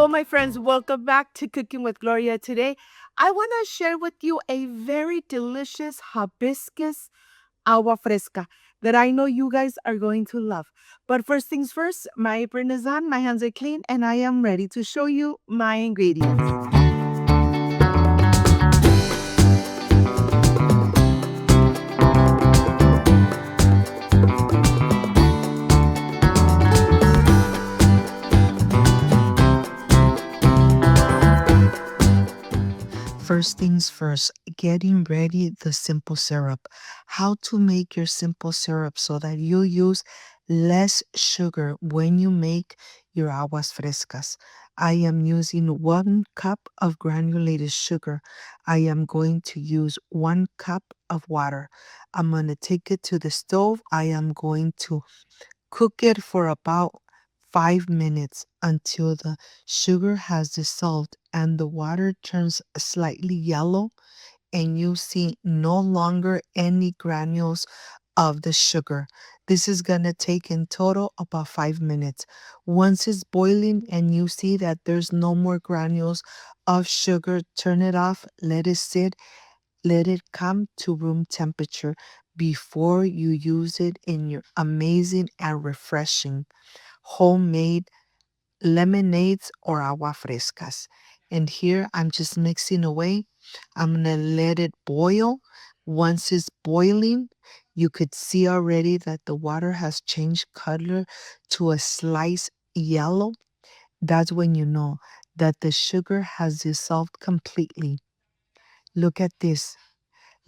Hello, my friends. Welcome back to Cooking with Gloria. Today, I want to share with you a very delicious hibiscus agua fresca that I know you guys are going to love. But first things first, my apron is on, my hands are clean, and I am ready to show you my ingredients. First things first, getting ready the simple syrup. How to make your simple syrup so that you use less sugar when you make your aguas frescas. I am using 1 cup of granulated sugar. I am going to use 1 cup of water. I'm going to take it to the stove. I am going to cook it for about 5 minutes until the sugar has dissolved and the water turns slightly yellow and you see no longer any granules of the sugar. This is going to take in total about 5 minutes. Once it's boiling and you see that there's no more granules of sugar, turn it off, let it sit, let it come to room temperature before you use it in your amazing and refreshing homemade lemonades or agua frescas. And here I'm just mixing away. I'm going to let it boil. Once it's boiling, you could see already that the water has changed color to a slice yellow. That's when you know that the sugar has dissolved completely. Look at this.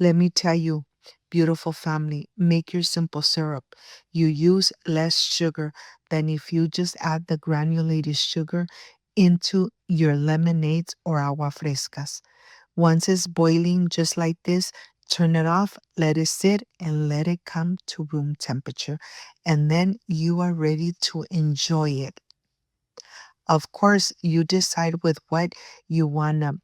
Let me tell you, beautiful family, make your simple syrup. You use less sugar than if you just add the granulated sugar into your lemonades or agua frescas. Once it's boiling just like this, turn it off, let it sit, and let it come to room temperature. And then you are ready to enjoy it. Of course, you decide with what you want to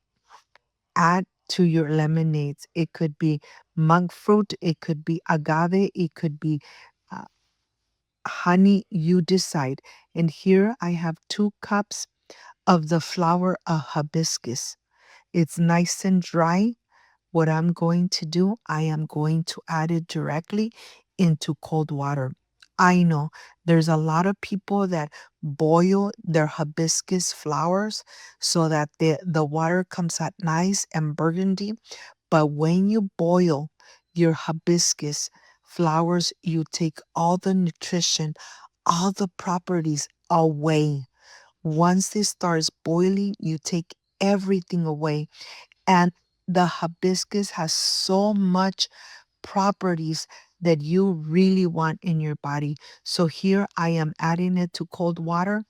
add to your lemonades. It could be monk fruit, it could be agave, it could be uh, honey, you decide. And here I have 2 cups of the flower of hibiscus. It's nice and dry. What I'm going to do, I am going to add it directly into cold water. I know there's a lot of people that boil their hibiscus flowers so that the water comes out nice and burgundy. But when you boil your hibiscus flowers, you take all the nutrition, all the properties away. Once it starts boiling, you take everything away. And the hibiscus has so much properties that you really want in your body. So here I am adding it to cold water.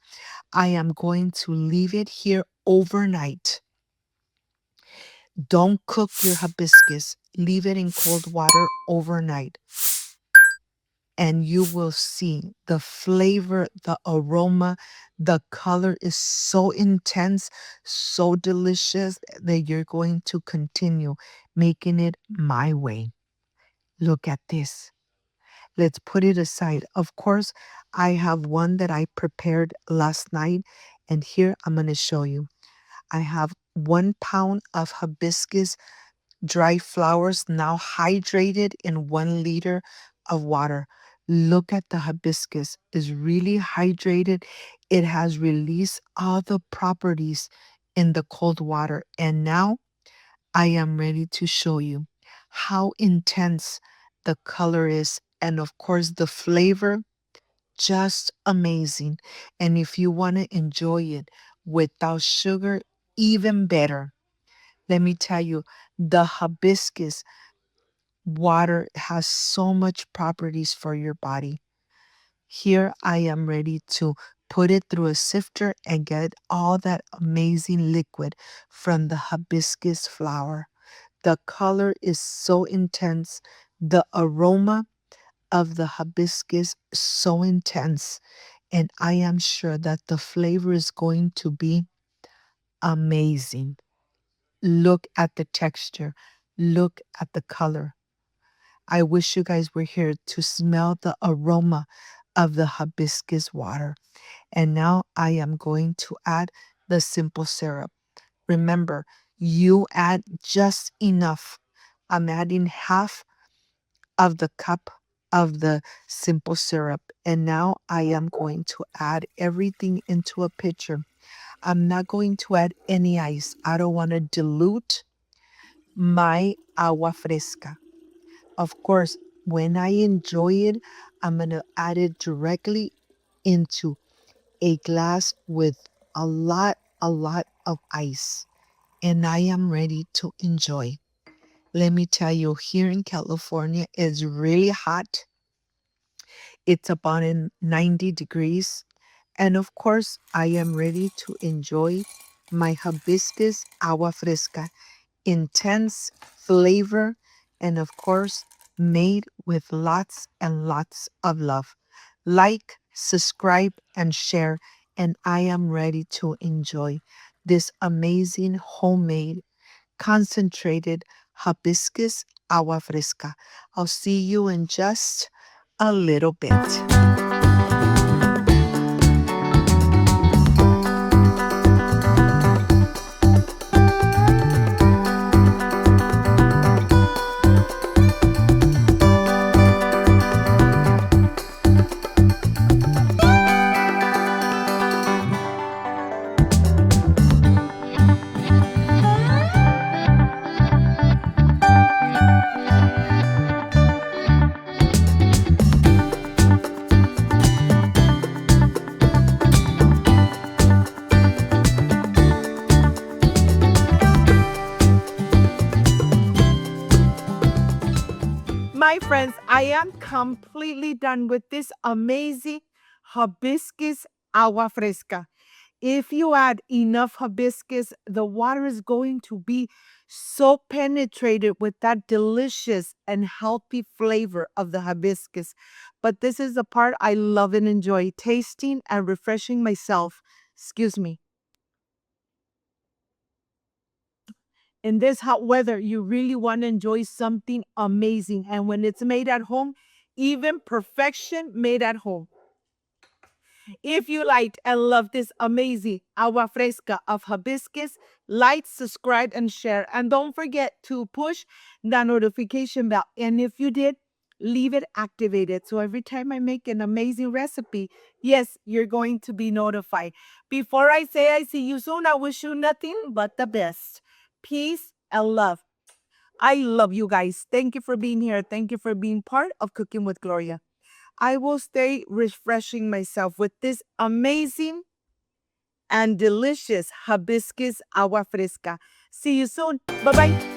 I am going to leave it here overnight. Don't cook your hibiscus. Leave it in cold water overnight. And you will see the flavor, the aroma, the color is so intense, so delicious that you're going to continue making it my way. Look at this. Let's put it aside. Of course, I have one that I prepared last night, and here I'm going to show you. I have 1 pound of hibiscus dry flowers now hydrated in 1 liter of water. Look at the hibiscus. It's really hydrated. It has released all the properties in the cold water. And now I am ready to show you how intense the color is. And of course, the flavor, just amazing. And if you want to enjoy it without sugar, even better. Let me tell you, the hibiscus water has so much properties for your body. Here I am ready to put it through a sifter and get all that amazing liquid from the hibiscus flower. The color is so intense. The aroma of the hibiscus so intense. And I am sure that the flavor is going to be amazing. Look at the texture. Look at the color. I wish you guys were here to smell the aroma of the hibiscus water. And now I am going to add the simple syrup. Remember, you add just enough. I'm adding half of the cup of the simple syrup. And now I am going to add everything into a pitcher. I'm not going to add any ice. I don't want to dilute my agua fresca. Of course, when I enjoy it, I'm going to add it directly into a glass with a lot of ice. And I am ready to enjoy. Let me tell you, here in California, it's really hot. It's about in 90 degrees. And of course, I am ready to enjoy my hibiscus agua fresca, intense flavor, and of course, made with lots and lots of love. Like, subscribe, and share, and I am ready to enjoy this amazing homemade concentrated hibiscus agua fresca. I'll see you in just a little bit. My friends, I am completely done with this amazing hibiscus agua fresca. If you add enough hibiscus, the water is going to be so penetrated with that delicious and healthy flavor of the hibiscus. But this is the part I love and enjoy tasting and refreshing myself. Excuse me. In this hot weather, you really want to enjoy something amazing. And when it's made at home, even perfection made at home. If you liked and love this amazing agua fresca of hibiscus, like, subscribe, and share. And don't forget to push the notification bell. And if you did, leave it activated. So every time I make an amazing recipe, yes, you're going to be notified. Before I say I see you soon, I wish you nothing but the best. Peace and love. I love you guys. Thank you for being here. Thank you for being part of Cooking with Gloria. I will stay refreshing myself with this amazing and delicious hibiscus agua fresca. See you soon. Bye bye.